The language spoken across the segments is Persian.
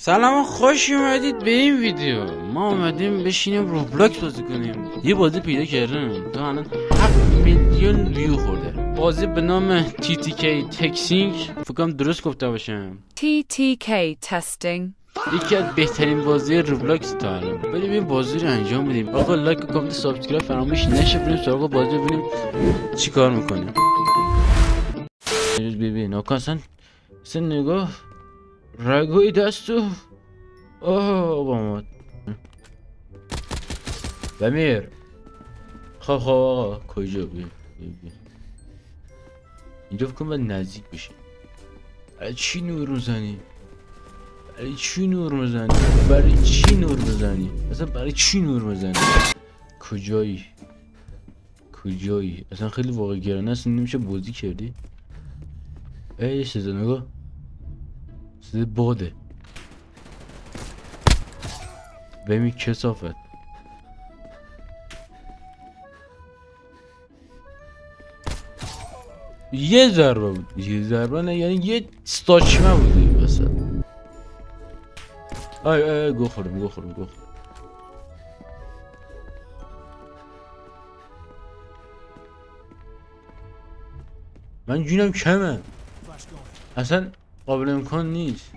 سلام، خوش اومدید به این ویدیو. ما اومدیم بشینیم روبلاکس بازی کنیم. یه بازی پیدا کردم تا الان 7 میلیون ویو خورده. بازی به نام TTK تکسینگ. فکر کنم درست گفته باشم. TTK testing. یکی از بهترین بازی روبلاکس تا الان. بریم این بازی رو انجام بدیم. آقا لایک و کامنت سابسکرایب فراموش نشه. بریم سراغ بازی ببینیم چیکار میکنیم. ببین آقا اصلا نگاه رگوی دستو بامد بمیر. خب آقا کجا بیا اینجا فکر کنم باید نزدیک بشه. برای چی نور میزنی؟ اصلا برای چی نور میزنی؟ کجایی؟ اصلا خیلی واقع گرانه است. نمیشه بازی کردی؟ ای صدا نگاه، صدا باده. بمی کسافت. یه ضربه بود، یه ضربه نه، یعنی یه استاچمه بودی وسط. ای گو خورم. من جونم کمه، اصلا قابل امکان نیست.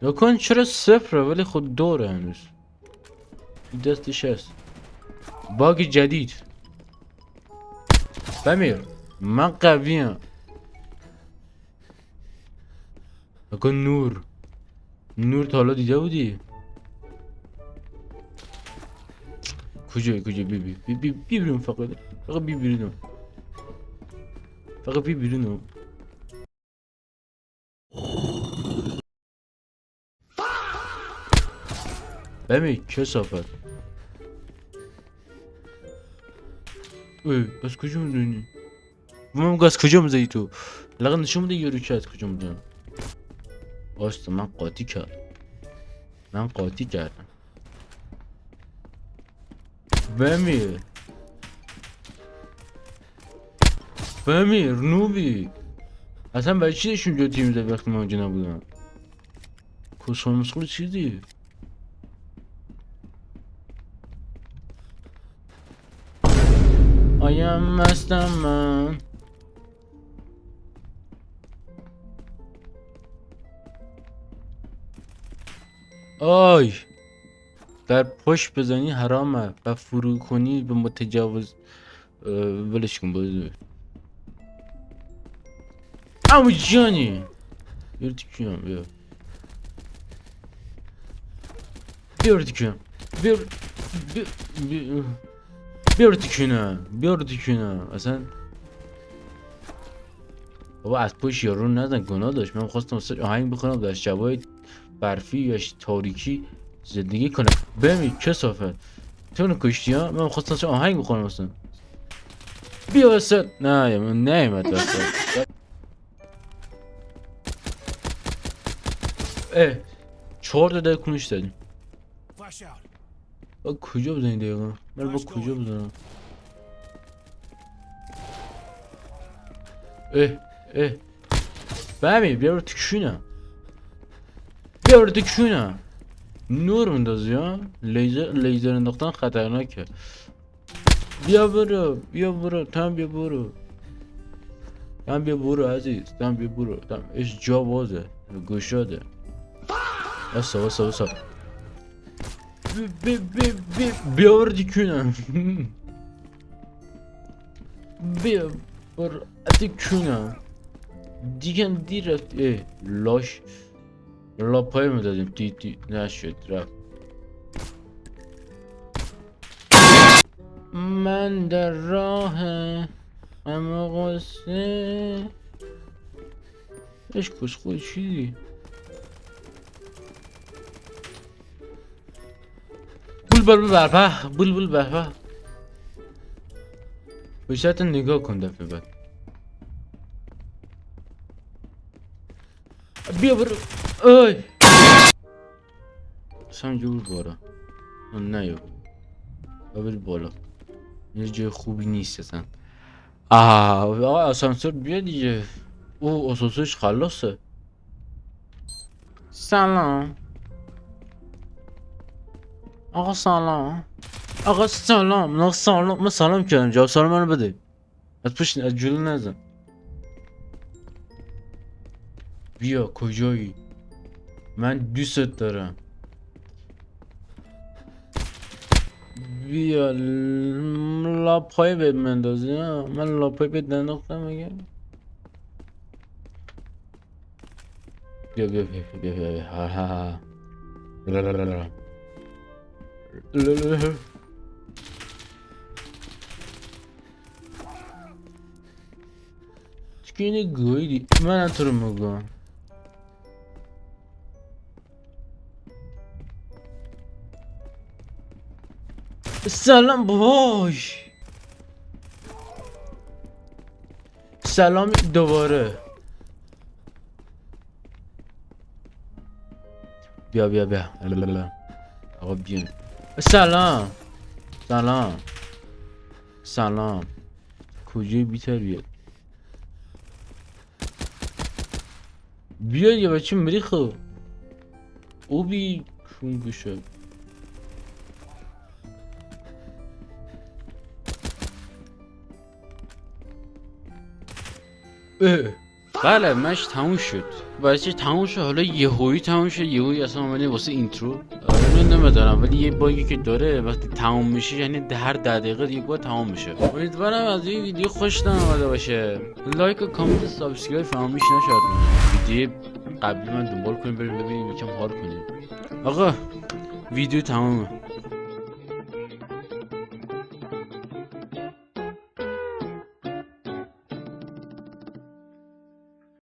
نکن چرا صفره ولی خود دوره هنوز. این دستش هست. باگ جدید. بمیر من قویم. نکن نور تا حالا دیده بودی؟ کجایی بی بیرون. فقط بی بیرون. بمی کسافت. از کجا میدونی؟ من از کجا میدونی تو؟ لقد نشون بده یارو که از کجا میدونم. واسه من قاطی کردم. بمیر نوبی. اصلا برای چی داشتیم جا تیم زد وقتی من اونجا نبودم؟ کسخون مسخول چیزی؟ آیم مستم من. آی در پشت بزنی حرامه و فرو کنی به متجاوز. ولش کن بازی. امو جانی بیار تکیم بیار تکیم اصلا. بابا از پشت یارو نزن، گناه داشت. من خواستم واسه آهنگ بخونم در شبای برفی یا تاریکی زندگی کنم. بمی کسافت تو اونو کشتی ها. من خواستم واسه آهنگ بخونم اصلا. بیا وسط. نه من نیمد وسط. 4 تا کنش دادیم. با کجا بزنید دقیقا؟ من با کجا بزنم؟ بمی بیا رو تکشونم. نور مندازی ها. لیزر انداختن خطرناکه. بیا برو تم بیا برو عزیز. تم بیا برو. تم اش جا بازه گشاده. واسا بیا برو تکونم. بیا برو تکونم دیگه. دیر رفت. لاش لاپای میدادیم. تی نشد رفت. من در راه اما قصه اش کس خود چیزی. بول برپا بشت نگاه کن دفعه بعد. بیا برو. سم جور بارا نه ببر بالا. یه جای خوبی نیست اصلا. آقا آسانسور بیا دیگه. او اساسش خلاصه. سلام آقا، سلام آقا، سلام. نه سلام، من سلام کردم، جواب سلام منو بده. از پشت از جلو نزن. بیا کجایی؟ من دوست دارم. بیا لاپای بهت مندازی. من لاپای بهت ننداختم مگه؟ بیا بیا بیا بیا بیا بیا. ها ها ها. لا لا لا لا. لا لا لا. چکنی گویدی من تو رو میگم. سلام باش. سلام دوباره. بیا بیا بیا. لالالا. آقا بیا. سلام. سلام. سلام. کجای بی‌تربیت؟ بیا یه بچه مریخو. او بی کون بشه. بله مش تموم شد. برای چی تموم شد؟ حالا یهویی تموم شد، یهویی اصلا اومده واسه اینترو. من نمیدونم ولی یه باگی که داره وقتی تموم میشه، یعنی هر 10 دقیقه یک بار تموم میشه. امیدوارم از این ویدیو خوشتون اومده باشه. لایک و کامنت و سابسکرایب فراموش نشد. ویدیو قبلی من دنبال کنیم، بریم ببینیم یکم حال کنیم. آقا ویدیو تمومه.